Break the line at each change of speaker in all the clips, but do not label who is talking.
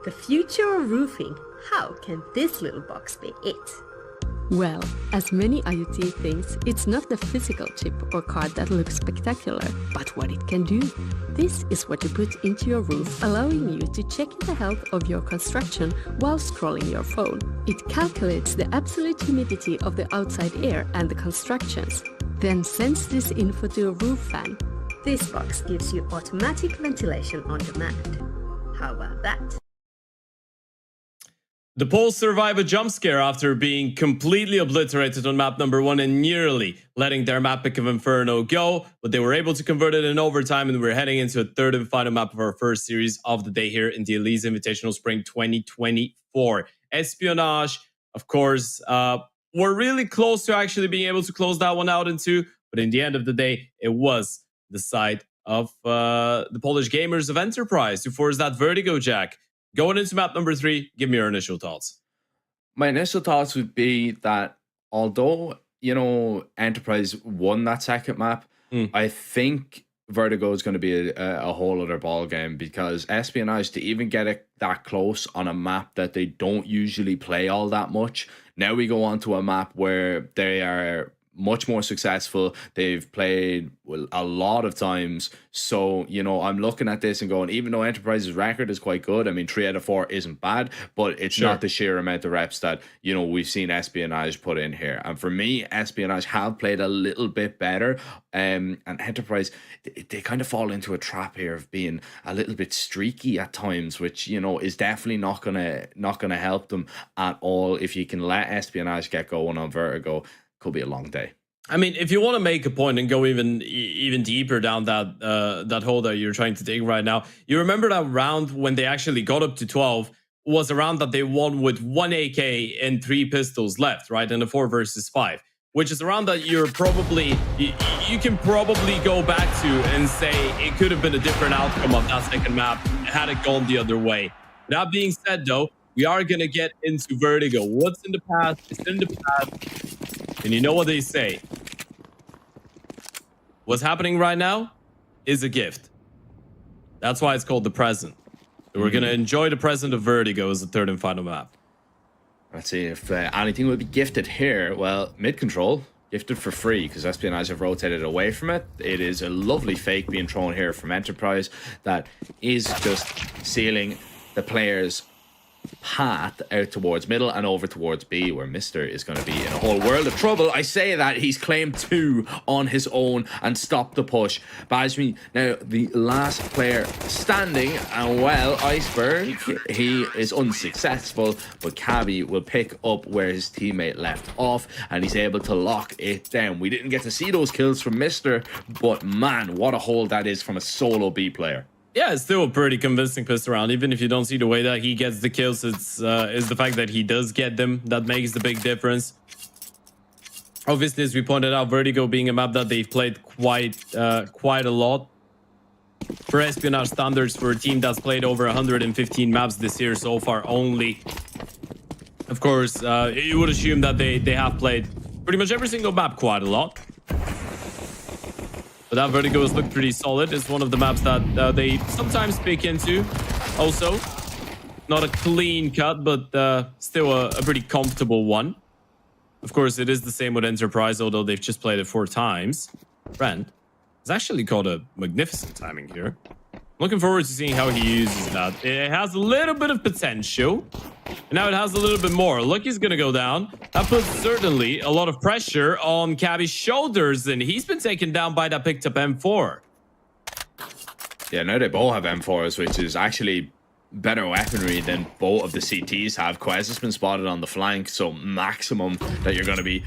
The future of roofing. How can this little box be it?
Well, as many IoT things, it's not the physical chip or card that looks spectacular, but what it can do. This is what you put into your roof, allowing you to check the health of your construction while scrolling your phone. It calculates the absolute humidity of the outside air and the constructions, then sends this info to a roof fan.
This box gives you automatic ventilation on demand. How about that?
The Poles survive a jump scare after being completely obliterated on map number 1 and nearly letting their map pick of Inferno go, but they were able to convert it in overtime, and we're heading into a third and final map of our first series of the day here in the Elisa Invitational Spring 2024. Espionage, of course, we're really close to actually being able to close that one out in two, but in the end of the day, it was the side of the Polish gamers of Enterprise who forced that Vertigo Jack. Going into map number 3, give me your initial thoughts.
My initial thoughts would be that although, Enterprise won that second map, I think Vertigo is going to be a whole other ball game, because Espionage, to even get it that close on a map that they don't usually play all that much, now we go on to a map where they are much more successful. They've played a lot of times. So, I'm looking at this and going, even though Enterprise's record is quite good, I mean, 3 out of 4 isn't bad, but it's not the sheer amount of reps that, we've seen Espionage put in here. And for me, Espionage have played a little bit better. And Enterprise, they kind of fall into a trap here of being a little bit streaky at times, which, is definitely not gonna help them at all. If you can let Espionage get going on Vertigo, could be a long day.
I mean, if you want to make a point and go even deeper down that hole that you're trying to dig right now, you remember that round when they actually got up to 12 was a round that they won with 1 AK and 3 pistols left, right? In a 4 versus 5, which is a round that you're probably, you can probably go back to and say it could have been a different outcome of that second map had it gone the other way. That being said, though, we are going to get into Vertigo. What's in the past is in the past. And you know what they say. What's happening right now is a gift. That's why it's called the present. So we're going to enjoy the present of Vertigo as the third and final map.
Let's see if anything will be gifted here. Well, mid-control, gifted for free, because Espionage have rotated away from it. It is a lovely fake being thrown here from Enterprise that is just sealing the player's path out towards middle and over towards B, where Mister is going to be in a whole world of trouble. I say that he's claimed 2 on his own and stopped the push. Bajmi, now the last player standing, and well, Iceberg, he is unsuccessful, but Cabby will pick up where his teammate left off, and he's able to lock it down. We didn't get to see those kills from Mister, but man, what a hold that is from a solo B player.
Yeah, it's still a pretty convincing pistol round. Even if you don't see the way that he gets the kills, it's the fact that he does get them that makes the big difference. Obviously, as we pointed out, Vertigo being a map that they've played quite a lot. For Espionage standards, for a team that's played over 115 maps this year so far only. Of course, you would assume that they have played pretty much every single map quite a lot. But that Vertigo has looked pretty solid. It's one of the maps that they sometimes pick into. Also, not a clean cut, but still a pretty comfortable one. Of course, it is the same with Enterprise, although they've just played it 4 times. Brent has actually caught a magnificent timing here. Looking forward to seeing how he uses that. It has a little bit of potential. And now it has a little bit more. Lucky's going to go down. That puts certainly a lot of pressure on Cabby's shoulders, and he's been taken down by that picked up M4.
Yeah, now they both have M4s, which is actually better weaponry than both of the CTs have. Quez has been spotted on the flank, so maximum that you're going to be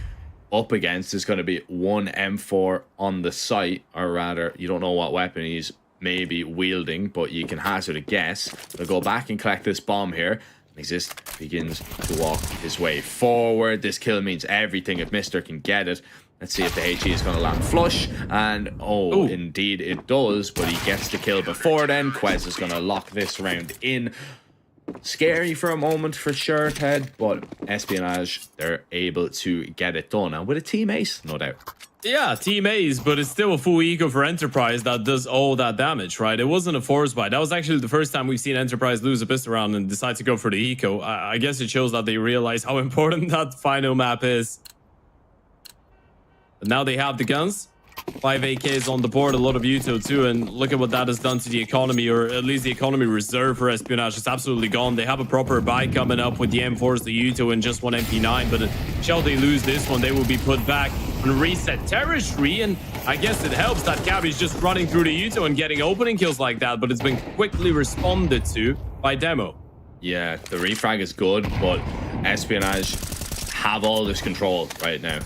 up against is going to be 1 M4 on the site, or rather, you don't know what weapon he's maybe wielding, but you can hazard a guess. They'll go back and collect this bomb here. Exist begins to walk his way forward. This kill means everything if Mister can get it. Let's see if the HE is going to land flush. And oh, indeed it does, but he gets the kill before then. Quez is going to lock this round in. Scary for a moment for sure, Ted, but Espionage, they're able to get it done. And with a team ace, no doubt.
Yeah, team A's, but it's still a full eco for Enterprise that does all that damage, right? It wasn't a force buy. That was actually the first time we've seen Enterprise lose a pistol round and decide to go for the eco. I guess it shows that they realize how important that final map is. But now they have the guns. 5 AKs on the board, a lot of Uto too, and look at what that has done to the economy, or at least the economy reserve for Espionage. It's absolutely gone. They have a proper buy coming up with the M4s, the Uto, and just one MP9, but shall they lose this one, they will be put back on reset territory, and I guess it helps that Cabby's just running through the Uto and getting opening kills like that, but it's been quickly responded to by Demo.
Yeah, the refrag is good, but Espionage have all this control right now.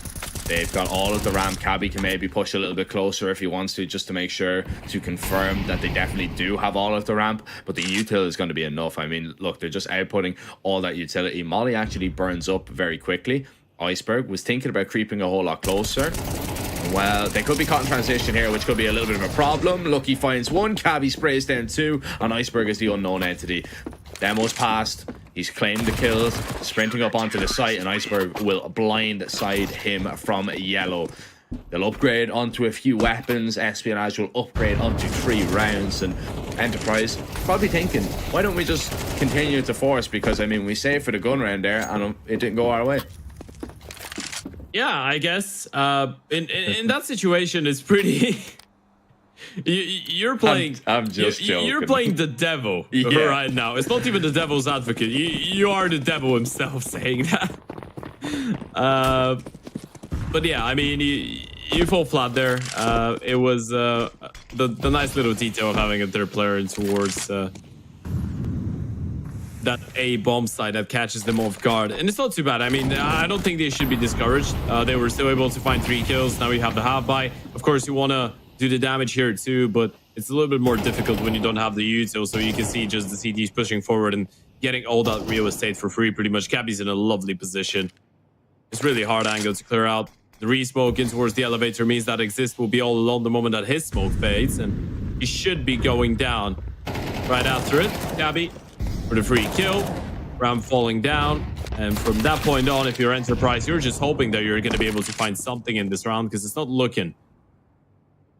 They've got all of the ramp. Cabby can maybe push a little bit closer if he wants to, just to make sure to confirm that they definitely do have all of the ramp. But the util is going to be enough. I mean, look, they're just outputting all that utility. Molly actually burns up very quickly. Iceberg was thinking about creeping a whole lot closer. Well, they could be caught in transition here, which could be a little bit of a problem. Lucky finds one, Cabby sprays down two, and Iceberg is the unknown entity. Demo's passed. He's claimed the kills, sprinting up onto the site, and Iceberg will blindside him from yellow. They'll upgrade onto a few weapons. Espionage will upgrade onto 3 rounds, and Enterprise probably thinking, why don't we just continue to force? Because, I mean, we saved for the gun round there, and it didn't go our way.
Yeah, I guess. In that situation, it's pretty... You're playing.
I'm just joking.
You're playing the devil right now. It's not even the devil's advocate. You are the devil himself saying that. But yeah, I mean, you fall flat there. It was the nice little detail of having a third player in towards that A bomb site that catches them off guard, and it's not too bad. I mean, I don't think they should be discouraged. They were still able to find 3 kills. Now we have the half buy. Of course, you want to do the damage here too, but it's a little bit more difficult when you don't have the util. So you can see just the CDs pushing forward and getting all that real estate for free pretty much. Cabby's in a lovely position. It's really hard angle to clear out. The re-smoke in towards the elevator means that Exist will be all alone the moment that his smoke fades, and he should be going down right after it. Cabby for the free kill. Ram falling down, and from that point on, if you're Enterprise, you're just hoping that you're going to be able to find something in this round, because it's not looking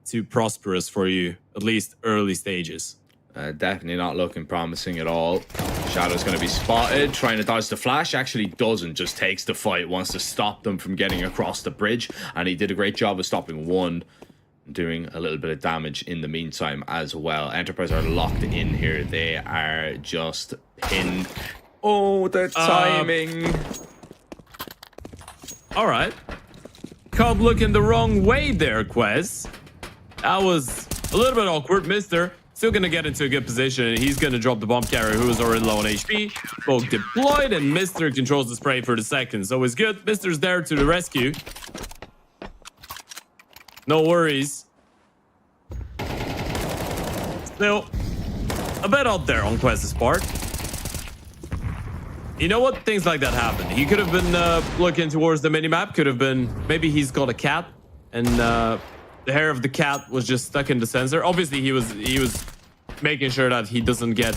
too prosperous for you, at least early stages.
Definitely not looking promising at all. Shadow's going to be spotted, trying to dodge the flash. Actually doesn't, just takes the fight, wants to stop them from getting across the bridge, and he did a great job of stopping one, doing a little bit of damage in the meantime as well. Enterprise are locked in here. They are just pinned. Oh, the timing.
All right. Cobb looking the wrong way there, Quez. That was a little bit awkward. Mister still going to get into a good position. He's going to drop the bomb carrier, who is already low on HP. Smoke deployed, and Mister controls the spray for the second. So it's good. Mister's there to the rescue. No worries. Still a bit out there on Quest's part. You know what? Things like that happen. He could have been looking towards the minimap. Could have been... Maybe he's got a cat, and... the hair of the cat was just stuck in the sensor. Obviously, he was making sure that he doesn't get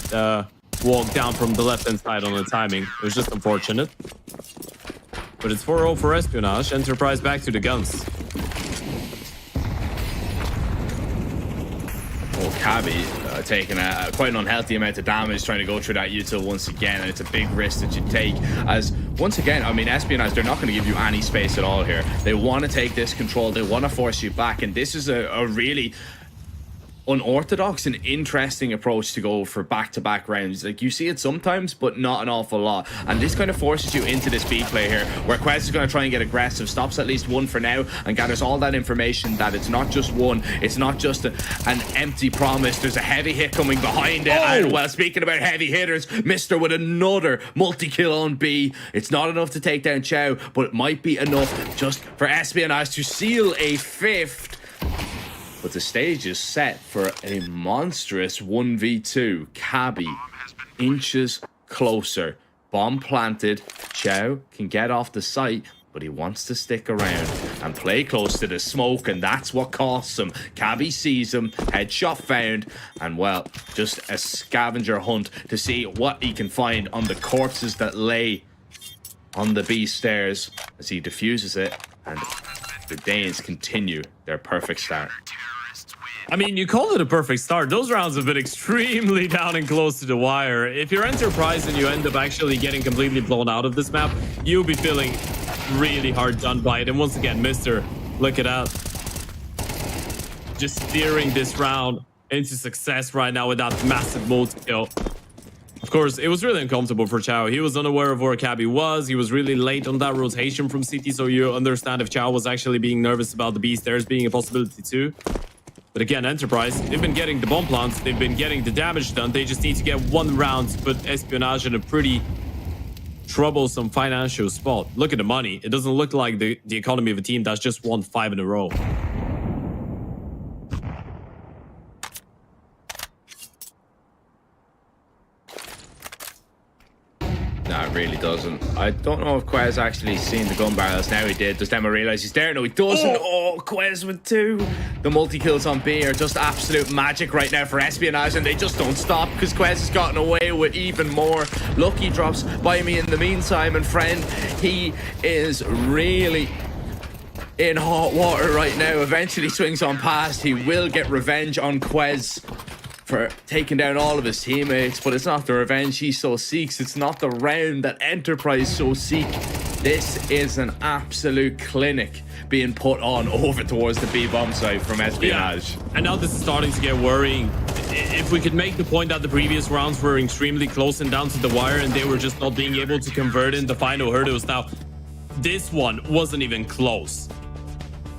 walked down from the left-hand side on the timing. It was just unfortunate. But it's 4-0 for Espionage. Enterprise back to the guns.
Oh, Cabby taking quite an unhealthy amount of damage, trying to go through that util once again, and it's a big risk that you take, as once again, I mean, Espionage, they're not going to give you any space at all here. They want to take this control, they want to force you back, and this is a really unorthodox and interesting approach to go for back-to-back rounds. Like, you see it sometimes, but not an awful lot, and this kind of forces you into this B play here, where Quest is going to try and get aggressive, stops at least one for now, and gathers all that information that it's not just one, it's not just an empty promise. There's a heavy hit coming behind it, and well, speaking about heavy hitters, Mister with another multi-kill on B. It's not enough to take down Chow, but it might be enough just for Espionage to seal a 5th. But the stage is set for a monstrous 1v2. Cabby inches closer. Bomb planted. Chow can get off the site, but he wants to stick around and play close to the smoke, and that's what costs him. Cabby sees him, headshot found, and well, just a scavenger hunt to see what he can find on the corpses that lay on the B stairs as he defuses it, and the Danes continue their perfect start.
I mean, you call it a perfect start. Those rounds have been extremely down and close to the wire. If you're Enterprise and you end up actually getting completely blown out of this map, you'll be feeling really hard done by it. And once again, Mr. Look at that. Just steering this round into success right now with that massive multi-kill. Of course, it was really uncomfortable for Chow. He was unaware of where Cabby was. He was really late on that rotation from CT, so you understand if Chow was actually being nervous about the B stairs being a possibility too. But again, Enterprise, they've been getting the bomb plants, they've been getting the damage done. They just need to get one round to put Espionage in a pretty troublesome financial spot. Look at the money. It doesn't look like the economy of a team that's just won 5 in a row.
No, it really doesn't. I don't know if Quez actually seen the gun barrels. Now he did. Does Demo realize he's there? No, he doesn't. Oh, Quez with 2. The multi-kills on B are just absolute magic right now for Espionage, and they just don't stop because Quez has gotten away with even more. Lucky drops by me in the meantime, and friend, he is really in hot water right now. Eventually swings on past. He will get revenge on Quez for taking down all of his teammates, but it's not the revenge he so seeks. It's not the round that Enterprise so seek. This is an absolute clinic being put on over towards the B bomb site from Espionage.
Yeah. And now this is starting to get worrying. If we could make the point that the previous rounds were extremely close and down to the wire and they were just not being able to convert in the final hurdles, now this one wasn't even close.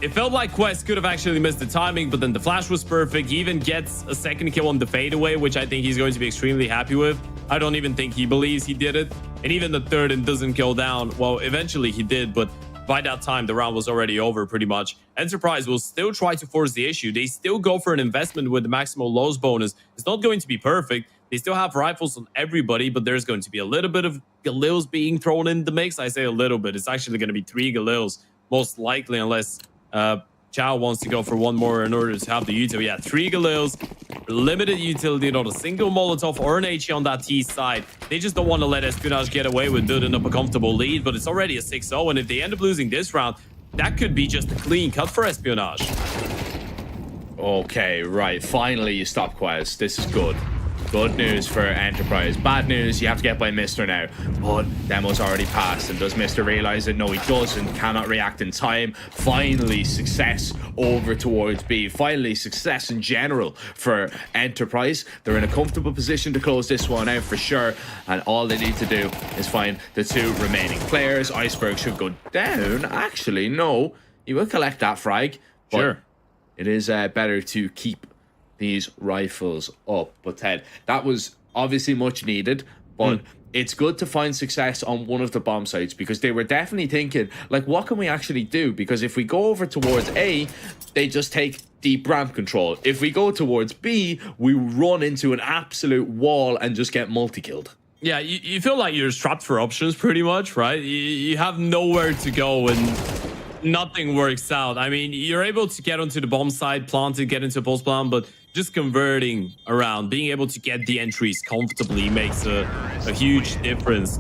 It felt like Quest could have actually missed the timing, but then the flash was perfect. He even gets a second kill on the fadeaway, which I think he's going to be extremely happy with. I don't even think he believes he did it. And even the third and doesn't kill down. Well, eventually he did, but by that time, the round was already over pretty much. Enterprise will still try to force the issue. They still go for an investment with the maximal lows bonus. It's not going to be perfect. They still have rifles on everybody, but there's going to be a little bit of Galils being thrown in the mix. I say a little bit. It's actually going to be 3 Galils, most likely, unless Chow wants to go for one more in order to have the utility. Yeah, 3 Galils, limited utility, not a single Molotov or an HE on that T side. They just don't want to let Espionage get away with building up a comfortable lead, but it's already a 6-0, and if they end up losing this round, that could be just a clean cut for Espionage.
Okay, right. Finally, you stop Quez. This is good. Good news for Enterprise. Bad news, you have to get by Mr. now. But Demo's already passed, and does Mr. realize it? No, he doesn't. Cannot react in time. Finally, success over towards B. Finally, success in general for Enterprise. They're in a comfortable position to close this one out for sure, and all they need to do is find the 2 remaining players. Iceberg should go down. Actually, no. He will collect that frag. But
sure.
It is better to keep these rifles up. But Ted, that was obviously much needed, but it's good to find success on one of the bomb sites, because they were definitely thinking, like, what can we actually do? Because if we go over towards A, they just take deep ramp control. If we go towards B, we run into an absolute wall and just get multi-killed.
Yeah, you feel like you're strapped for options pretty much, right? You have nowhere to go and nothing works out. I mean, you're able to get onto the bomb side, plant it, get into a post plant, but just converting around, being able to get the entries comfortably makes a huge difference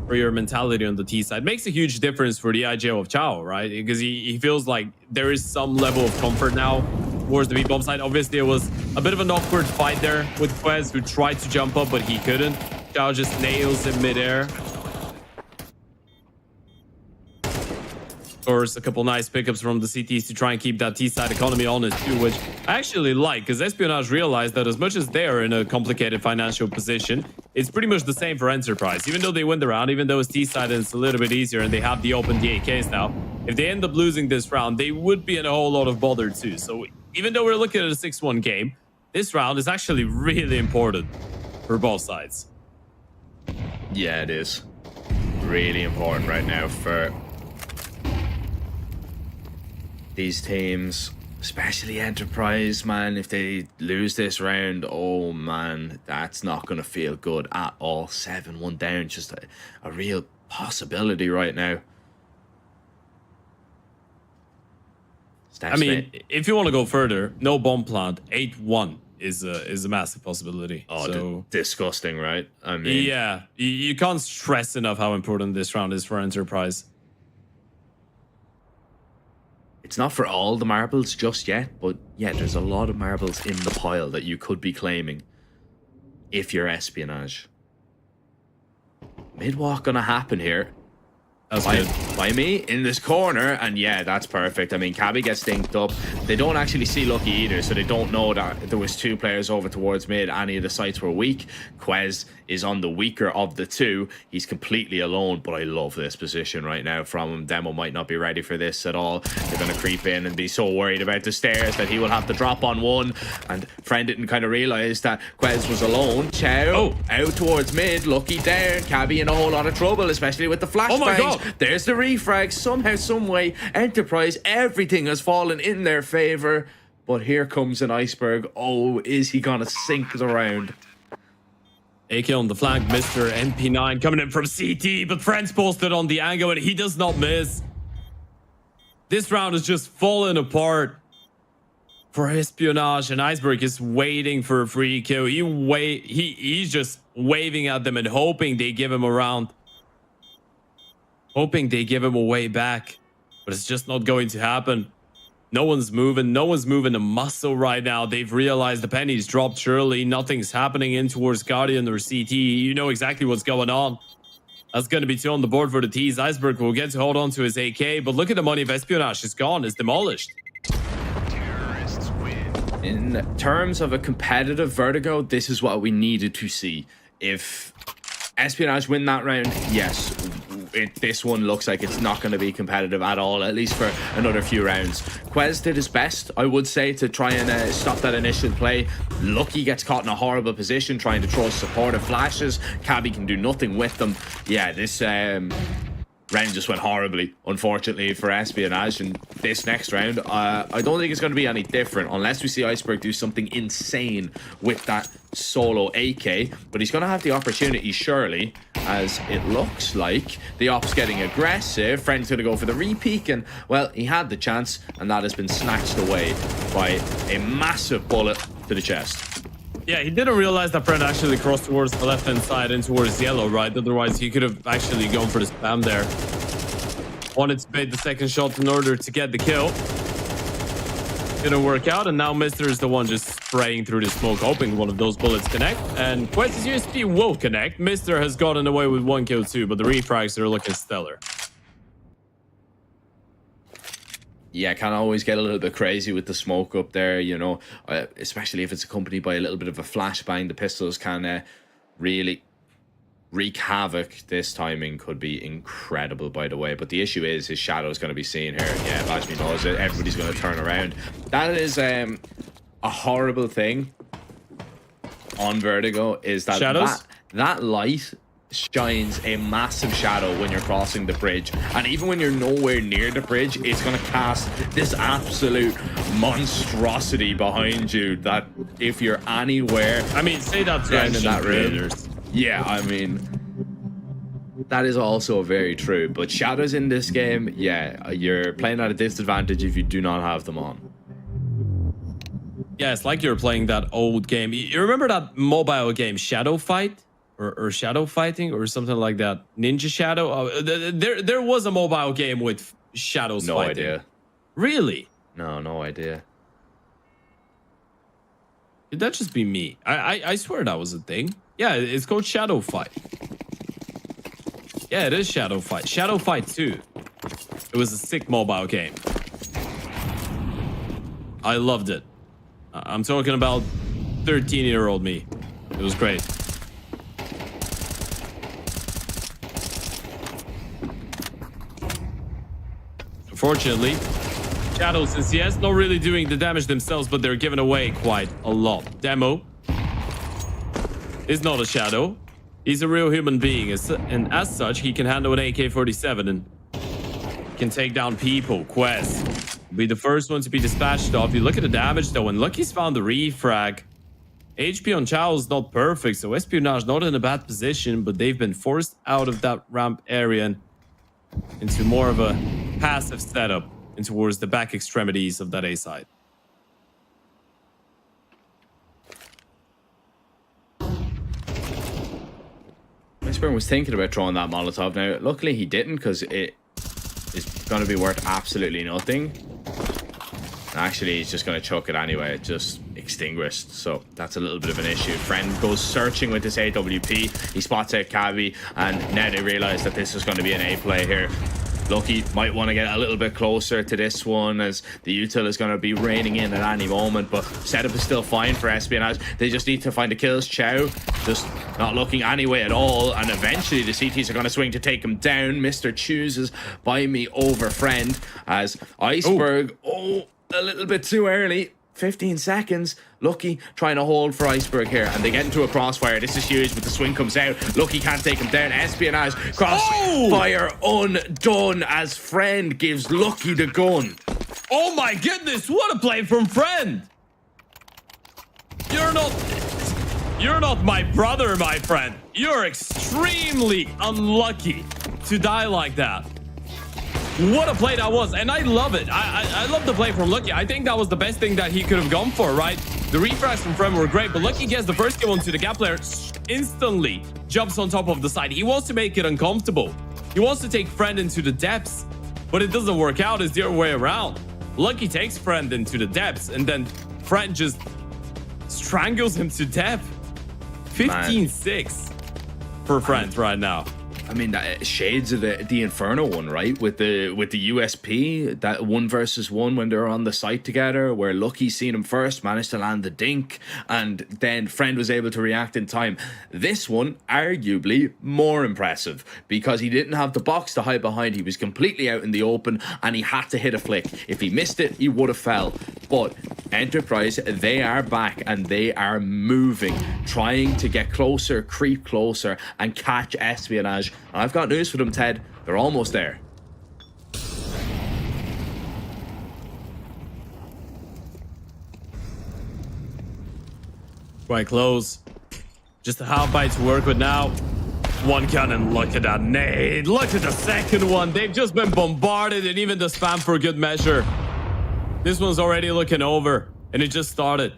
for your mentality on the T side. Makes a huge difference for the IGO of Chow, right? Because he feels like there is some level of comfort now towards the B bomb side. Obviously, it was a bit of an awkward fight there with Quez, who tried to jump up, but he couldn't. Chow just nails in midair. Of course, a couple nice pickups from the CTs to try and keep that T-side economy honest too, which I actually like, because Espionage realized that as much as they are in a complicated financial position, it's pretty much the same for Enterprise. Even though they win the round, even though it's T-side and it's a little bit easier and they have the open DAKs now, if they end up losing this round, they would be in a whole lot of bother too. So even though we're looking at a 6-1 game, this round is actually really important for both sides.
Yeah, it is. Really important right now for these teams, especially Enterprise, man. If they lose this round, oh man, that's not going to feel good at all. 7-1 down, just a real possibility right now.
I mean, if you want to go further, no bomb plant, 8-1 is a massive possibility.
Oh,
so
disgusting, right? I mean,
yeah, you can't stress enough how important this round is for Enterprise.
it's not for all the marbles just yet, but yeah, there's a lot of marbles in the pile that you could be claiming if you're Espionage. Mid-walk gonna happen here. By me in this corner, and yeah, that's perfect. I mean, Cabby gets dinked up. They don't actually see Lucky either, so they don't know that there was two players over towards mid. Any of the sites were weak. Quez is on the weaker of the two. He's completely alone, but I love this position right now from him. Demo might not be ready for this at all. They're going to creep in and be so worried about the stairs that he will have to drop on one, and Friend didn't kind of realize that Quez was alone. Chow out towards mid. Lucky there. Cabby in a whole lot of trouble, especially with the flashbangs.
Oh my God.
There's the refrag. Somehow, someway, Enterprise, everything has fallen in their favor. But here comes an iceberg. Oh, is he gonna sink the round?
AK on the flank, Mr. MP9 coming in from CT, but Friends posted on the angle and he does not miss. This round is just falling apart for Espionage, and Iceberg is waiting for a free kill. He's just waving at them and hoping they give him a round. Hoping they give him a way back, but it's just not going to happen. No one's moving. No one's moving a muscle right now. They've realized the penny's dropped surely. Nothing's happening in towards Guardian or CT. You know exactly what's going on. That's going to be 2 on the board for the T's. Iceberg will get to hold on to his AK, but look at the money of Espionage. It's gone. It's demolished.
In terms of a competitive Vertigo, this is what we needed to see. If Espionage win that round, yes, this one looks like it's not going to be competitive at all, at least for another few rounds. Quez did his best, I would say, to try and stop that initial play. Lucky gets caught in a horrible position trying to throw supportive flashes. Cabby can do nothing with them. Yeah, this round just went horribly, unfortunately, for Espionage. And this next round, I don't think it's going to be any different unless we see Iceberg do something insane with that solo AK. But he's going to have the opportunity, surely, as it looks like the op's getting aggressive. Friend's going to go for the re-peek, and, well, he had the chance, and that has been snatched away by a massive bullet to the chest.
Yeah, he didn't realize that Friend actually crossed towards the left-hand side and towards yellow, right? Otherwise, he could have actually gone for the spam there. Wanted to bait the second shot in order to get the kill. Didn't work out, and now Mister is the one just spraying through the smoke, hoping one of those bullets connect. And Quez's USP will connect. Mister has gotten away with 1 kill too, but the refrags are looking stellar.
Yeah, can always get a little bit crazy with the smoke up there, you know, especially if it's accompanied by a little bit of a flashbang. The pistols can really wreak havoc. This timing could be incredible, by the way. But the issue is his shadow is going to be seen here. Yeah, Bajmi knows it. Everybody's going to turn around. That is a horrible thing on Vertigo, is that that light shines a massive shadow when you're crossing the bridge, and even when you're nowhere near the bridge, it's going to cast this absolute monstrosity behind you that if you're anywhere,
I mean, say that to
in that room. Yeah, I mean, that is also very true. But shadows in this game, yeah, you're playing at a disadvantage if you do not have them on.
Yeah, it's like you're playing that old game. You remember that mobile game Shadow Fight? Or Shadow Fighting or something like that. Ninja Shadow. Oh, there was a mobile game with shadows fighting.
No idea.
Really?
No idea.
Did that just be me? I swear that was a thing. Yeah, it's called Shadow Fight. Yeah, it is Shadow Fight. Shadow Fight 2. It was a sick mobile game. I loved it. I'm talking about 13-year-old me. It was great. Unfortunately, Shadows and CS not really doing the damage themselves, but they're giving away quite a lot. Demo is not a Shadow. He's a real human being, and as such, he can handle an AK-47 and can take down people. Quest will be the first one to be dispatched off. You look at the damage, though, and Lucky's found the refrag. HP on Chow is not perfect, so Espionage not in a bad position, but they've been forced out of that ramp area and into more of a passive setup. and towards the back extremities of that A side.
Iceberg was thinking about throwing that Molotov. Now, luckily he didn't, because it is going to be worth absolutely nothing. Actually, he's just going to chuck it anyway. It just extinguished. So that's a little bit of an issue. Friend goes searching with this AWP. He spots out Cabby, and now they realize that this is going to be an A play here. Lucky might want to get a little bit closer to this one, as the util is going to be raining in at any moment, but setup is still fine for Espionage. They just need to find the kills. Chow just not looking anyway at all, and eventually the CTs are going to swing to take him down. Mr. chooses Buy Me Over Friend, as Iceberg, a little bit too early. 15 seconds. Lucky trying to hold for Iceberg here, and they get into a crossfire. This is huge, but the swing comes out. Lucky can't take him down. Espionage crossfire undone, as Friend gives Lucky the gun.
Oh my goodness, what a play from Friend. You're not my brother, my friend. You're extremely unlucky to die like that. What a play that was, and I love it. I love the play from Lucky. I think that was the best thing that he could have gone for, right? The refrags from Friend were great, but Lucky gets the first kill onto the gap player, instantly jumps on top of the side. He wants to make it uncomfortable. He wants to take Friend into the depths, but it doesn't work out. It's the other way around. Lucky takes Friend into the depths, and then Friend just strangles him to death. 15-6 for Friend right now.
I mean, that shades of the Inferno one, right? With the USP, that 1v1 when they're on the site together, where Lucky seen him first, managed to land the dink, and then Friend was able to react in time. This one, arguably more impressive, because he didn't have the box to hide behind. He was completely out in the open, and he had to hit a flick. If he missed it, he would have fell. But Enterprise, they are back, and they are moving, trying to get closer, creep closer, and catch Espionage. And I've got news for them, Ted. They're almost there.
Quite close. Just a half bite to work with now. One cannon, look at that nade. Look at the second one. They've just been bombarded, and even the spam for good measure. This one's already looking over, and it just started.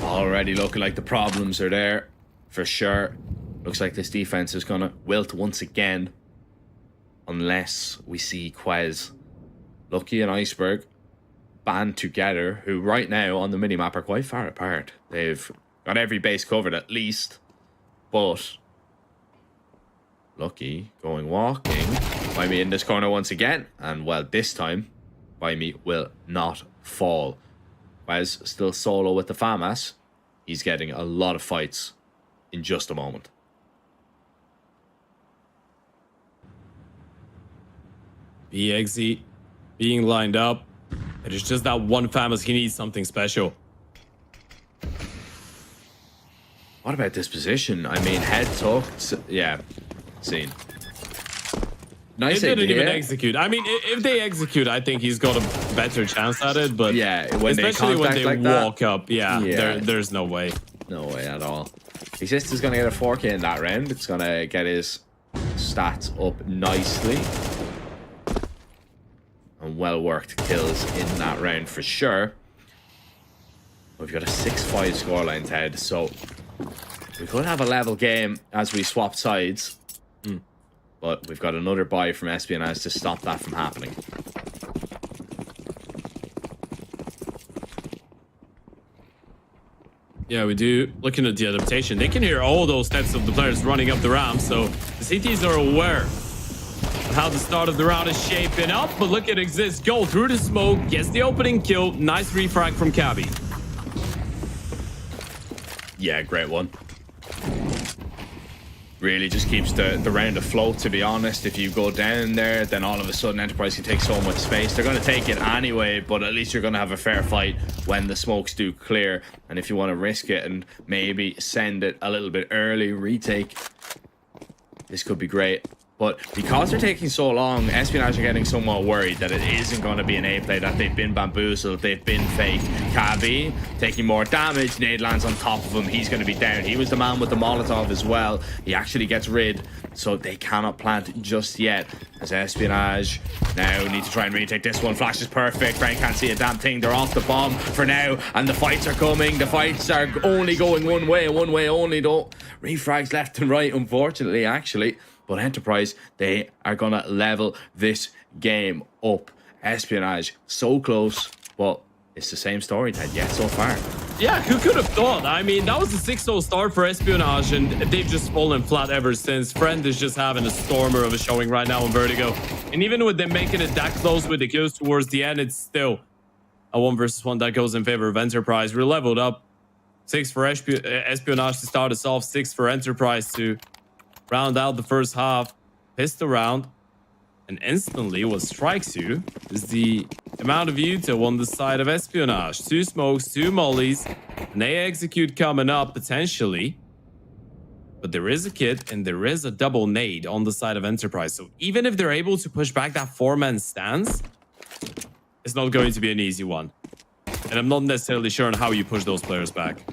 Already looking like the problems are there, for sure. Looks like this defense is going to wilt once again, unless we see Quez, Lucky and Iceberg band together, who right now on the minimap are quite far apart. They've got every base covered at least, but Lucky going walking. Buy Me in this corner once again, and well, this time Buy Me will not fall. Quez still solo with the FAMAS. He's getting a lot of fights in just a moment.
BXE being lined up. It is just that one FAMAS. He needs something special.
What about this position? I mean, head tucked. Yeah, seen. Nice
They didn't
idea.
even execute. I mean, if they execute, I think he's got a better chance at it. But
yeah, when
especially when they
like
walk up, there's no way.
No way at all. Exist is going to get a 4K in that round. It's going to get his stats up nicely. And well-worked kills in that round for sure. We've got a 6-5 scoreline, Ted. So we could have a level game as we swap sides. But we've got another buy from Espionage to stop that from happening.
Yeah, we do. Looking at the adaptation, they can hear all those steps of the players running up the ramp, so the CTs are aware of how the start of the round is shaping up. But look at Exist go through the smoke, gets the opening kill. Nice refrag from Cabby.
Yeah, great one. Really just keeps the round afloat, to be honest. If you go down there, then all of a sudden Enterprise can take so much space. They're going to take it anyway, but at least you're going to have a fair fight when the smokes do clear. And if you want to risk it and maybe send it a little bit early, retake, this could be great. But But because they're taking so long, Espionage are getting somewhat worried that it isn't going to be an A play, that they've been bamboozled, they've been faked. Kavi taking more damage. Nade lands on top of him. He's going to be down. He was the man with the Molotov as well. He actually gets rid, so they cannot plant just yet. As Espionage now need to try and retake this one. Flash is perfect. Frank can't see a damn thing. They're off the bomb for now, and the fights are coming. The fights are only going one way only, though. Refrags left and right, unfortunately, actually. But Enterprise, they are going to level this game up. Espionage, so close, but it's the same story, Ted, yet so far.
Yeah, who could have thought? I mean, that was a 6-0 start for Espionage, and they've just fallen flat ever since. Friend is just having a stormer of a showing right now on Vertigo. And even with them making it that close with the kills towards the end, it's still a 1 versus 1 that goes in favor of Enterprise. We're leveled up. 6 for Espionage to start us off, 6 for Enterprise to round out the first half. Pistol round. And instantly what strikes you is the amount of util on the side of Espionage. 2 smokes, 2 mollies, and they execute coming up potentially. But there is a kit and there is a double nade on the side of Enterprise. So even if they're able to push back that 4-man stance, it's not going to be an easy one. And I'm not necessarily sure on how you push those players back.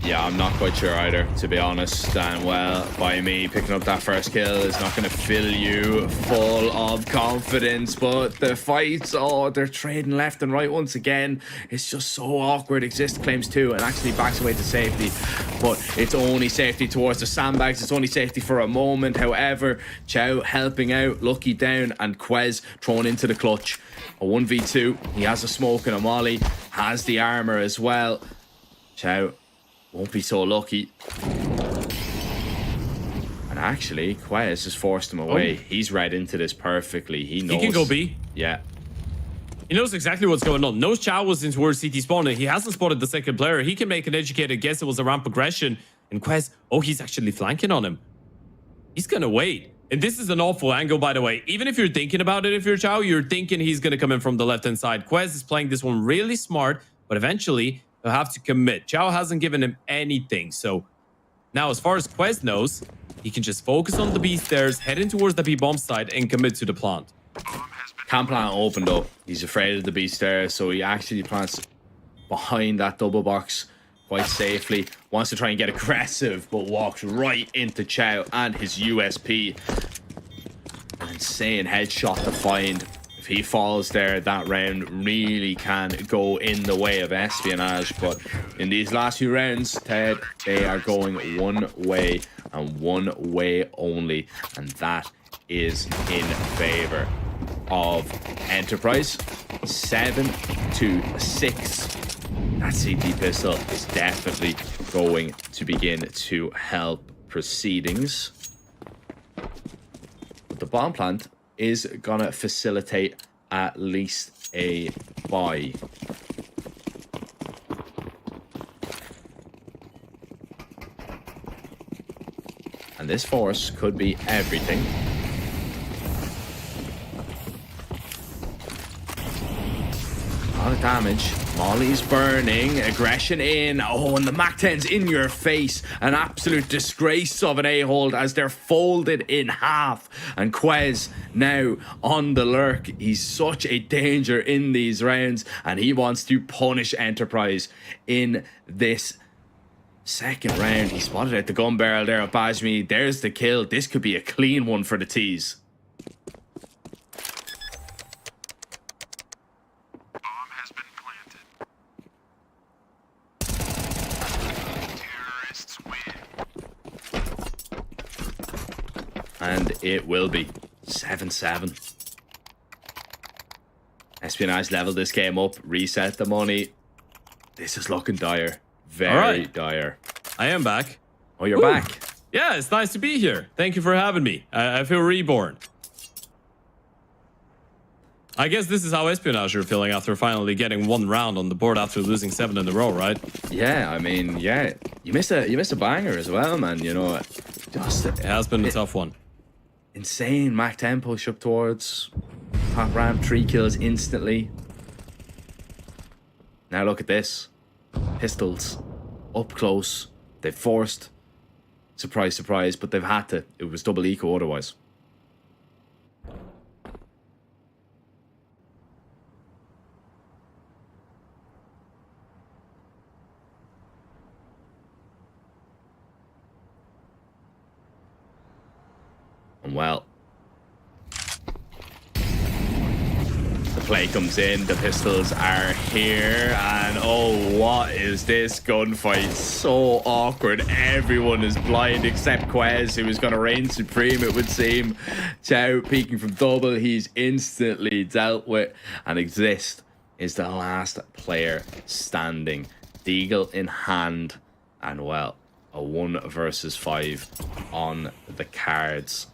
Yeah, I'm not quite sure either, to be honest. And well, by me picking up that first kill is not going to fill you full of confidence. But the fights, oh, they're trading left and right once again. It's just so awkward. Exist claims 2 and actually backs away to safety. But it's only safety towards the sandbags. It's only safety for a moment. However, Chow helping out, Lucky down, and Quez thrown into the clutch. A 1v2. He has a smoke and a molly. Has the armor as well. Chow won't be so lucky. And actually, Quez has forced him away. Oh. He's read into this perfectly. He knows.
He can go B.
Yeah.
He knows exactly what's going on. Knows Chow was in towards CT spawn, and he hasn't spotted the second player. He can make an educated guess it was around progression. And Quez, oh, he's actually flanking on him. He's going to wait. And this is an awful angle, by the way. Even if you're thinking about it, if you're Chow, you're thinking he's going to come in from the left-hand side. Quez is playing this one really smart, but eventually he'll have to commit. Chow hasn't given him anything. So now, as far as Quez knows, he can just focus on the B stairs, head in towards the B bomb side, and commit to the plant.
Can't plant opened up. He's afraid of the B stairs, so he actually plants behind that double box quite safely. Wants to try and get aggressive, but walks right into Chow and his USP. An insane headshot to find. If he falls there, that round really can go in the way of Espionage. But in these last few rounds, Ted, they are going one way and one way only. And that is in favor of Enterprise. 7-6. That CT pistol is definitely going to begin to help proceedings. But the bomb plant is gonna facilitate at least a buy. And this force could be everything. A lot of damage. Molly's burning. Aggression in. Oh, and the MAC-10's in your face. An absolute disgrace of an A-hold as they're folded in half. And Quez now on the lurk. He's such a danger in these rounds. And he wants to punish Enterprise in this second round. He spotted out the gun barrel there of Bajmi. There's the kill. This could be a clean one for the T's. And it will be 7-7. Espionage leveled this game up, reset the money. This is looking dire. Very dire.
I am back.
Oh, you're back.
Yeah, it's nice to be here. Thank you for having me. I feel reborn. I guess this is how Espionage are feeling after finally getting 1 round on the board after losing 7 in a row, right?
Yeah, I mean, yeah. You missed a banger as well, man. You know, just
it has been a tough one.
Insane MAC-10 push up towards top ramp, 3 kills instantly. Now look at this. Pistols up close. They forced Surprise, surprise, but they've had to. It was double eco otherwise. And well, the play comes in, the pistols are here, and oh, what is this gunfight? So awkward. Everyone is blind except Quez, who is going to reign supreme, it would seem. Chow peeking from double, he's instantly dealt with, and Exist is the last player standing. Deagle in hand, and well, a 1 versus 5 on the cards.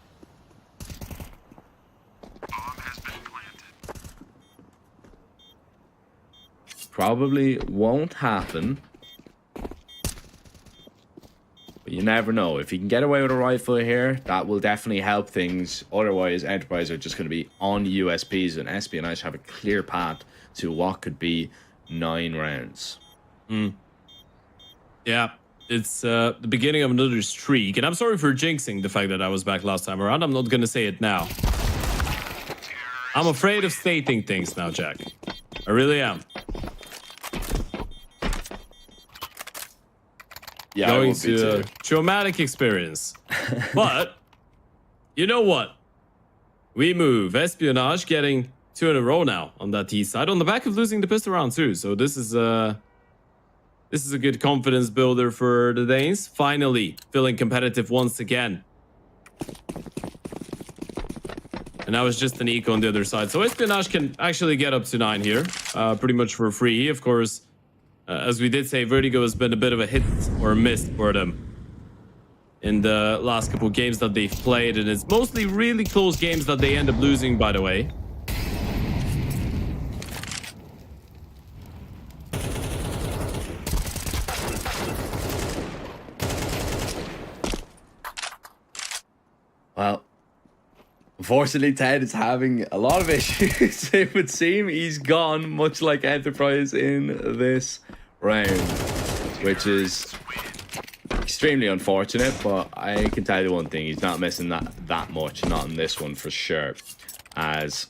Probably won't happen, but you never know. If you can get away with a rifle here, that will definitely help things. Otherwise, Enterprise are just going to be on USPs, and Espionage have a clear path to what could be 9 rounds.
Yeah, it's the beginning of another streak, and I'm sorry for jinxing the fact that I was back last time around. I'm not going to say it now. I'm afraid of stating things now, Jack. I really am.
Yeah,
going to a traumatic experience. But you know what? We move. Espionage getting 2 in a row now on that T side on the back of losing the pistol round too. So this is a good confidence builder for the Danes. Finally feeling competitive once again. And now it's just an eco on the other side. So Espionage can actually get up to 9 here, pretty much for free. Of course, as we did say, Vertigo has been a bit of a hit or a miss for them in the last couple of games that they've played. And it's mostly really close games that they end up losing, by the way.
Well, unfortunately, Ted is having a lot of issues. It would seem he's gone, much like Enterprise in this round, which is extremely unfortunate. But I can tell you one thing: he's not missing that much. Not in this one for sure. As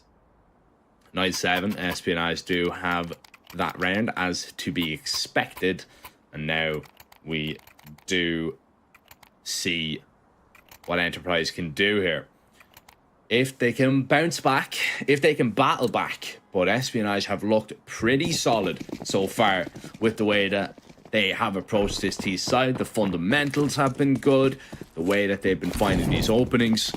9-7, Espionage do have that round, as to be expected, and now we do see what Enterprise can do here. If they can bounce back, if they can battle back. But Espionage have looked pretty solid so far with the way that they have approached this T side. The fundamentals have been good. The way that they've been finding these openings.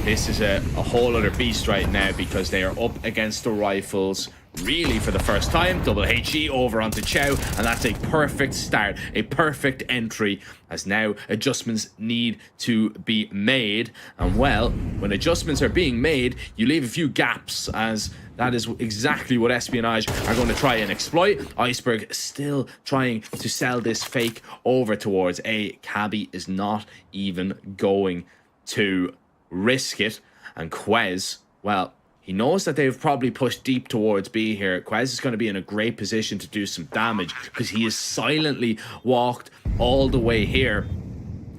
This is a whole other beast right now, because they are up against the rifles. Really, for the first time, double HE over onto Chow, and that's a perfect start, a perfect entry, as now adjustments need to be made. And well, when adjustments are being made, you leave a few gaps, as that is exactly what Espionage are going to try and exploit. Iceberg still trying to sell this fake over towards A. Cabby is not even going to risk it, and Quez, well, he knows that they've probably pushed deep towards B here. Quez is going to be in a great position to do some damage, because he has silently walked all the way here.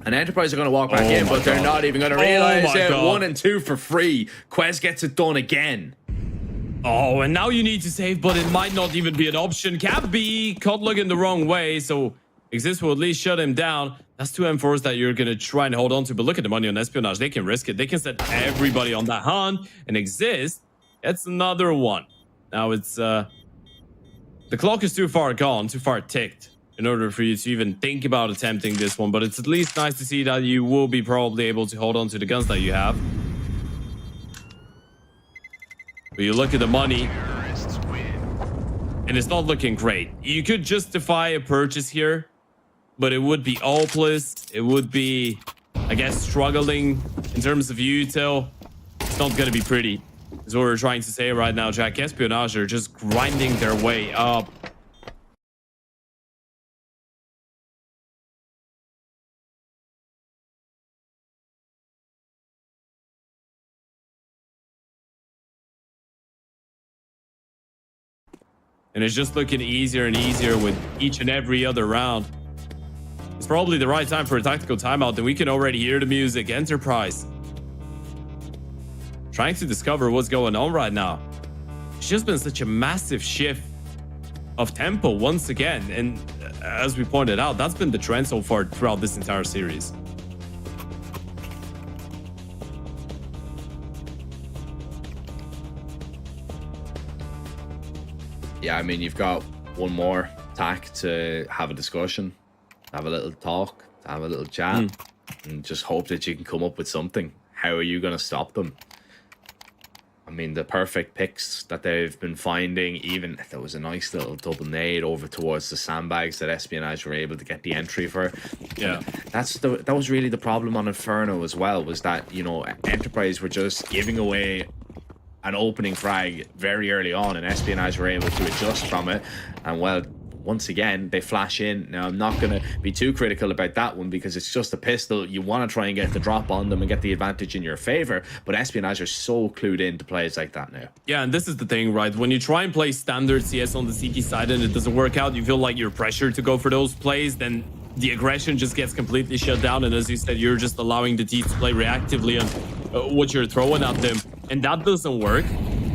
And Enterprise are going to walk back in, but they're not even going to realize it. 1 and 2 for free. Quez gets it done again.
Oh, and now you need to save, but it might not even be an option. Cap B caught looking the wrong way, so Exist will at least shut him down. That's 2 M4s that you're going to try and hold on to, but look at the money on Espionage. They can risk it. They can set everybody on that hunt, and Exist, that's another one. Now it's, the clock is too far gone, too far ticked in order for you to even think about attempting this one, but it's at least nice to see that you will be probably able to hold on to the guns that you have. But you look at the money, and it's not looking great. You could justify a purchase here, but it would be hopeless. It would be, I guess, struggling in terms of util. It's not going to be pretty, is what we're trying to say right now, Jack. Espionage are just grinding their way up. And it's just looking easier and easier with each and every other round. it's probably the right time for a tactical timeout, and we can already hear the music. Enterprise trying to discover what's going on right now. It's just been such a massive shift of tempo once again, and as we pointed out, that's been the trend so far throughout this entire series.
Yeah, I mean, you've got one more tack to have a discussion, have a little talk, have a little chat, and just hope that you can come up with something. How are you going to stop them? I mean, the perfect picks that they've been finding, even there was a nice little double nade over towards the sandbags that Espionage were able to get the entry for.
Yeah,
that was really the problem on Inferno as well, was that, you know, Enterprise were just giving away an opening frag very early on, and Espionage were able to adjust from it. And well, once again, they flash in. Now, I'm not going to be too critical about that one because it's just a pistol. You want to try and get the drop on them and get the advantage in your favor, but Espionage are so clued in to plays like that now.
Yeah, and this is the thing, right? When you try and play standard CS on the CT side and it doesn't work out, you feel like you're pressured to go for those plays, then the aggression just gets completely shut down. And as you said, you're just allowing the teams to play reactively on what you're throwing at them. And that doesn't work.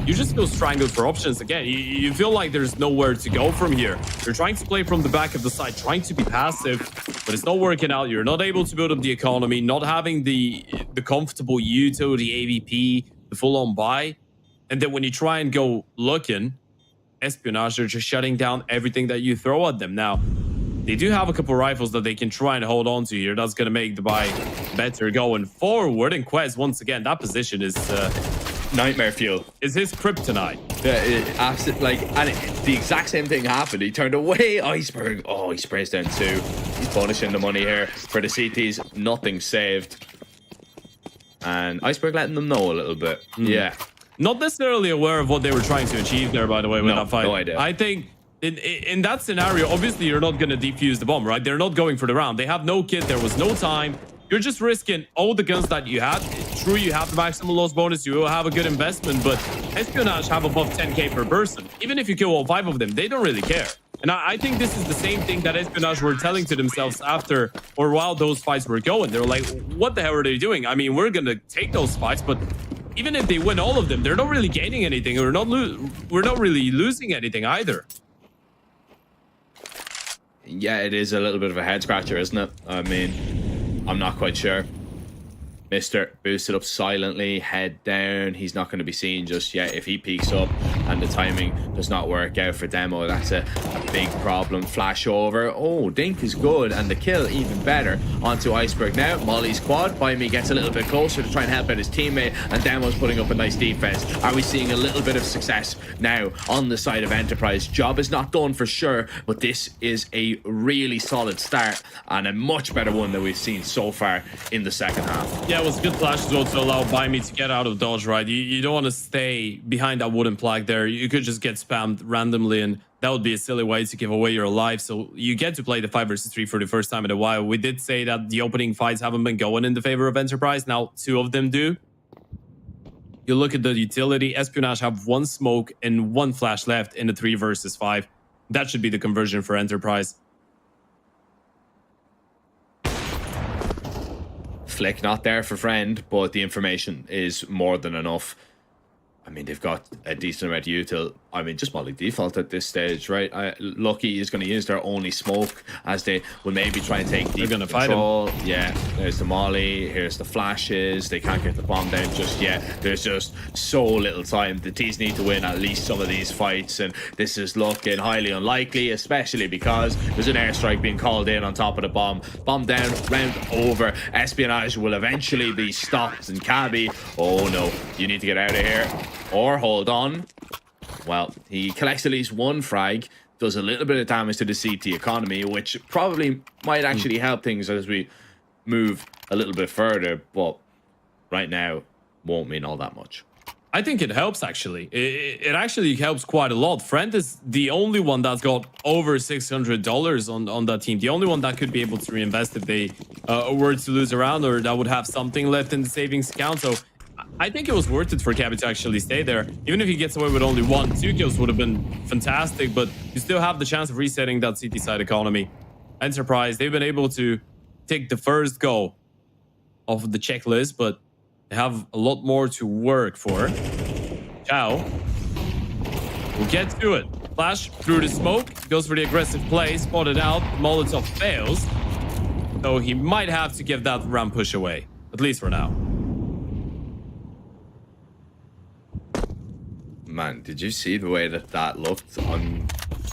You just go strangled for options again. You feel like there's nowhere to go from here. You're trying to play from the back of the side, trying to be passive, but it's not working out. You're not able to build up the economy, not having the comfortable Uto, the AVP, the full-on buy. And then when you try and go looking, Espionage are just shutting down everything that you throw at them. Now, they do have a couple rifles that they can try and hold on to here. That's going to make the buy better going forward. And Quez, once again, that position is...
nightmare fuel.
Is his kryptonite.
Yeah, the exact same thing happened. He turned away. Iceberg. Oh, he sprays down 2. He's punishing the money here for the CTs. Nothing saved. And Iceberg letting them know a little bit. Yeah.
Not necessarily aware of what they were trying to achieve there, by the way, with that fight.
No idea.
I think in that scenario, obviously you're not going to defuse the bomb, right? They're not going for the round. They have no kit. There was no time. You're just risking all the guns that you have. True, you have the maximum loss bonus. You will have a good investment, but Espionage have above 10k per person. Even if you kill all 5 of them, they don't really care. And I think this is the same thing that Espionage were telling to themselves after or while those fights were going. They were like, what the hell are they doing? I mean, we're going to take those fights, but even if they win all of them, they're not really gaining anything. We're not really losing anything either.
Yeah, it is a little bit of a head scratcher, isn't it? I mean, I'm not quite sure. Mister boosted up silently, head down. He's not going to be seen just yet. If he peeks up and the timing does not work out for Demo, that's a big problem. Flash over. Oh, Dink is good, and the kill even better. Onto Iceberg now. Molly's quad. By me gets a little bit closer to try and help out his teammate, and Demo's putting up a nice defense. Are we seeing a little bit of success now on the side of Enterprise? Job is not done for sure, but this is a really solid start and a much better one than we've seen so far in the second half.
Yeah, it was a good flash as well to allow By Me to get out of dodge, right? You don't want to stay behind that wooden plaque there. You could just get spammed randomly, and that would be a silly way to give away your life. So you get to play the 5 versus 3 for the first time in a while. We did say that the opening fights haven't been going in the favor of Enterprise. Now 2 of them do. You look at the utility. Espionage have 1 smoke and 1 flash left in the 3 versus 5. That should be the conversion for Enterprise.
Flick not there for friend, but the information is more than enough. I mean, they've got a decent amount of util. I mean, just Molly default at this stage, right? Lucky is going to use their only smoke as they will maybe try and take deep control. Yeah, there's the Molly. Here's the flashes. They can't get the bomb down just yet. There's just so little time. The T's need to win at least some of these fights, and this is looking highly unlikely, especially because there's an airstrike being called in on top of the bomb. Bomb down, round over. Espionage will eventually be stopped, and Cabby, oh no, you need to get out of here or hold on. Well, he collects at least 1 frag, does a little bit of damage to the CT economy, which probably might actually help things as we move a little bit further, but right now won't mean all that much.
I think it helps, actually. It actually helps quite a lot. Friend is the only one that's got over $600 on that team. The only one that could be able to reinvest if they were to lose a round, or that would have something left in the savings account. So I think it was worth it for Cabby to actually stay there. Even if he gets away with only 1, 2 kills would have been fantastic, but you still have the chance of resetting that CT side economy. Enterprise, they've been able to take the first goal off of the checklist, but they have a lot more to work for. Chow will get to it. Flash through the smoke, goes for the aggressive play, spotted out. Molotov fails, so he might have to give that round push away, at least for now.
Man, did you see the way that looked on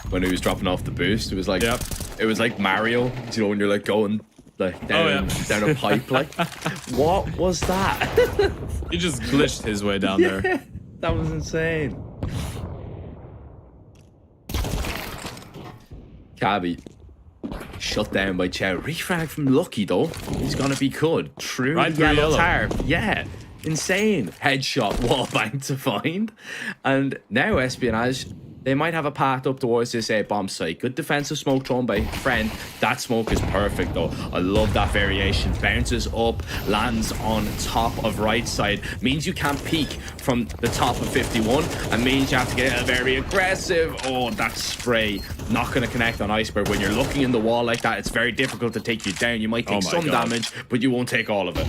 when he was dropping off the boost? It was like, it was like Mario, you know, when you're like going like down a pipe. Like, what was that?
He just glitched his way down there.
That was insane. Cabby shut down by Chow. Refrag from Lucky though. He's gonna be good. True
Right through
yellow
yellow.
tarp. Yeah. Insane. Headshot wallbang to find. And now Espionage, they might have a path up towards this bomb site. Good defensive smoke thrown by Friend. That smoke is perfect though. I love that variation. Bounces up, lands on top of right side. Means you can't peek from the top of 51. And means you have to get very aggressive. Oh, that spray. Not going to connect on Iceberg. When you're looking in the wall like that, it's very difficult to take you down. You might take some damage, but you won't take all of it.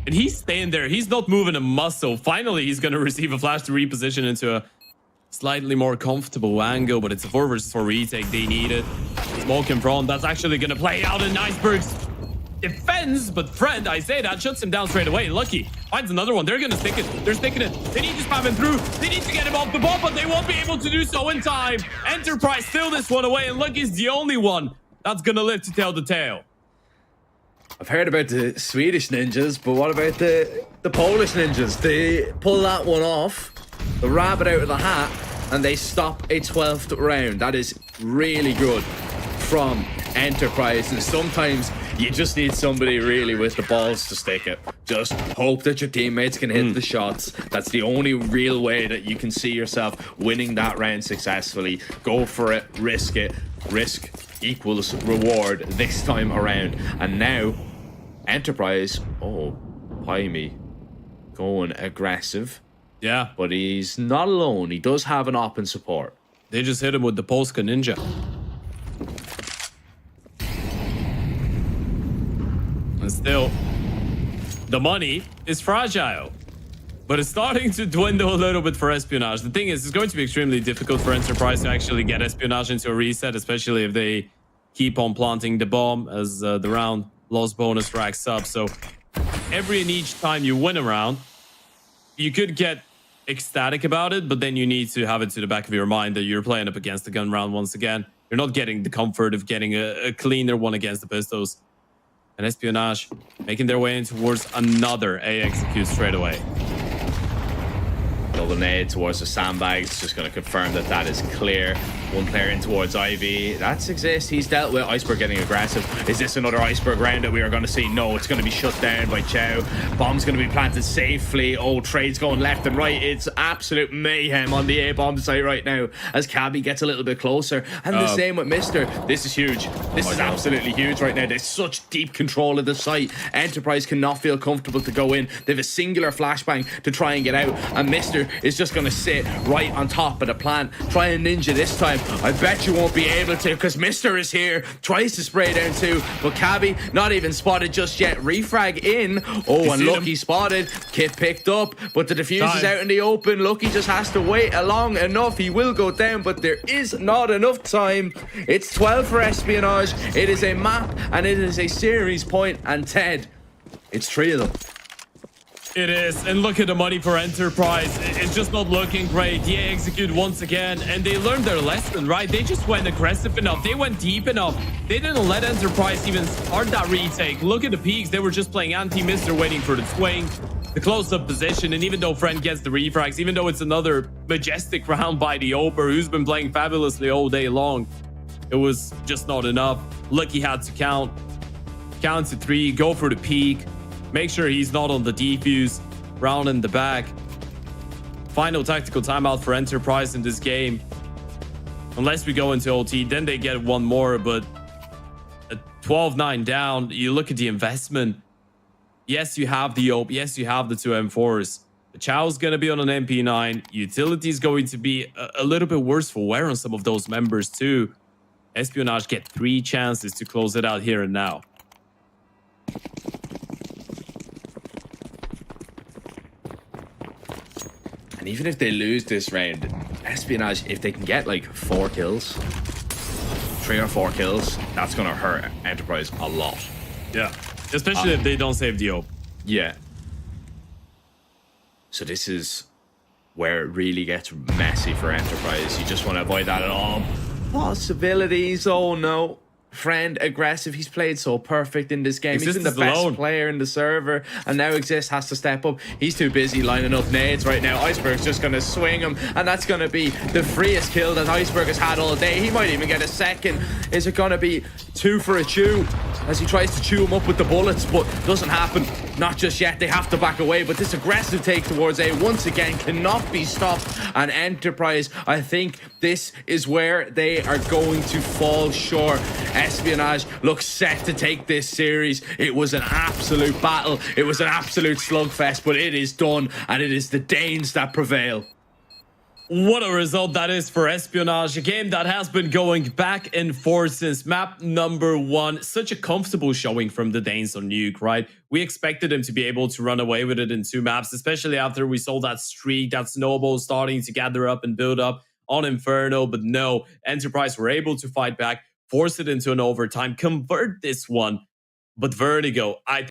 And he's staying there. He's not moving a muscle. Finally, he's going to receive a flash to reposition into a slightly more comfortable angle, but it's a 4 versus 4 retake. They need it. Smoke in front. That's actually going to play out in Iceberg's defense, but Friend, I say that, shuts him down straight away. Lucky finds another one. They're going to stick it. They're sticking it. They need to spam him through. They need to get him off the ball, but they won't be able to do so in time. Enterprise steal this one away, and Lucky's the only one that's going to live to tell the tale.
I've heard about the Swedish ninjas, but what about the Polish ninjas? They pull that one off, the rabbit out of the hat, and they stop a 12th round. That is really good from Enterprise. And sometimes you just need somebody really with the balls to stick it. Just hope that your teammates can hit the shots. That's the only real way that you can see yourself winning that round successfully. Go for it, risk it. Risk equals reward this time around. And now Enterprise, pie me, going aggressive.
Yeah.
But he's not alone. He does have an op in support.
They just hit him with the Polska Ninja. And still, the money is fragile. But it's starting to dwindle a little bit for Espionage. The thing is, it's going to be extremely difficult for Enterprise to actually get Espionage into a reset, especially if they keep on planting the bomb as the round loss bonus racks up. So every and each time you win a round, you could get ecstatic about it, but then you need to have it to the back of your mind that you're playing up against the gun round once again. You're not getting the comfort of getting a cleaner one against the pistols. And Espionage making their way in towards another A execute straight away.
Double nade towards the sandbags. Just going to confirm that that is clear. One player in towards Ivy. That's exist. He's dealt with. Iceberg getting aggressive. Is this another Iceberg round that we are going to see? No, it's going to be shut down by Chow. Bomb's going to be planted safely. Oh, trades going left and right. It's absolute mayhem on the A-bomb site right now as Cabby gets a little bit closer. And the same with Mister. This is huge. This is absolutely huge right now. There's such deep control of the site. Enterprise cannot feel comfortable to go in. They have a singular flashbang to try and get out. And Mister is just going to sit right on top of the plant. Try and ninja this time. I bet you won't be able to because Mister is here. Tries to spray down too, but Cabby not even spotted just yet. Refrag in. Oh, and Lucky spotted. Kit picked up, but the defuse is out in the open. Lucky just has to wait long enough. He will go down, but there is not enough time. It's 12 for Espionage. It is a map and it is a series point. And Ted, it's 3 of them.
It is, and look at the money for Enterprise. It's just not looking great. They execute once again, and they learned their lesson, right? They just went aggressive enough. They went deep enough. They didn't let Enterprise even start that retake. Look at the peaks. They were just playing anti-mister, waiting for the swing, the close-up position, and even though Friend gets the refrags, even though it's another majestic round by the Oper, who's been playing fabulously all day long, it was just not enough. Lucky had to count to 3, go for the peak. Make sure he's not on the defuse. Round in the back. Final tactical timeout for Enterprise in this game. Unless we go into OT, then they get one more. But at 12-9 down, you look at the investment. Yes, you have the OP. Yes, you have the 2 M4s. The Chow's going to be on an MP9. Utility's going to be a little bit worse for wear on some of those members too. Espionage get 3 chances to close it out here and now.
And even if they lose this round, Espionage, if they can get like 4 kills, 3 or 4 kills, that's going to hurt Enterprise a lot.
Yeah, especially if they don't save the open.
Yeah. So this is where it really gets messy for Enterprise. You just want to avoid that at all possibilities. Oh no. Friend aggressive. He's played so perfect in this game.
Exist
He's been the best player in the server, and now Exist has to step up. He's too busy lining up nades right now. Iceberg's just going to swing him, and that's going to be the freest kill that Iceberg has had all day. He might even get a second. Is it going to be 2 for a chew as he tries to chew him up with the bullets, but doesn't happen. Not just yet. They have to back away, but this aggressive take towards A once again cannot be stopped. And Enterprise, I think this is where they are going to fall short. Espionage looks set to take this series. It was an absolute battle. It was an absolute slugfest, but it is done, and it is the Danes that prevail.
What a result that is for Espionage, a game that has been going back and forth since map number 1. Such a comfortable showing from the Danes on Nuke, right? We expected them to be able to run away with it in 2 maps, especially after we saw that streak, that snowball starting to gather up and build up on Inferno. But no, Enterprise were able to fight back, force it into an overtime, convert this one. But Vertigo, I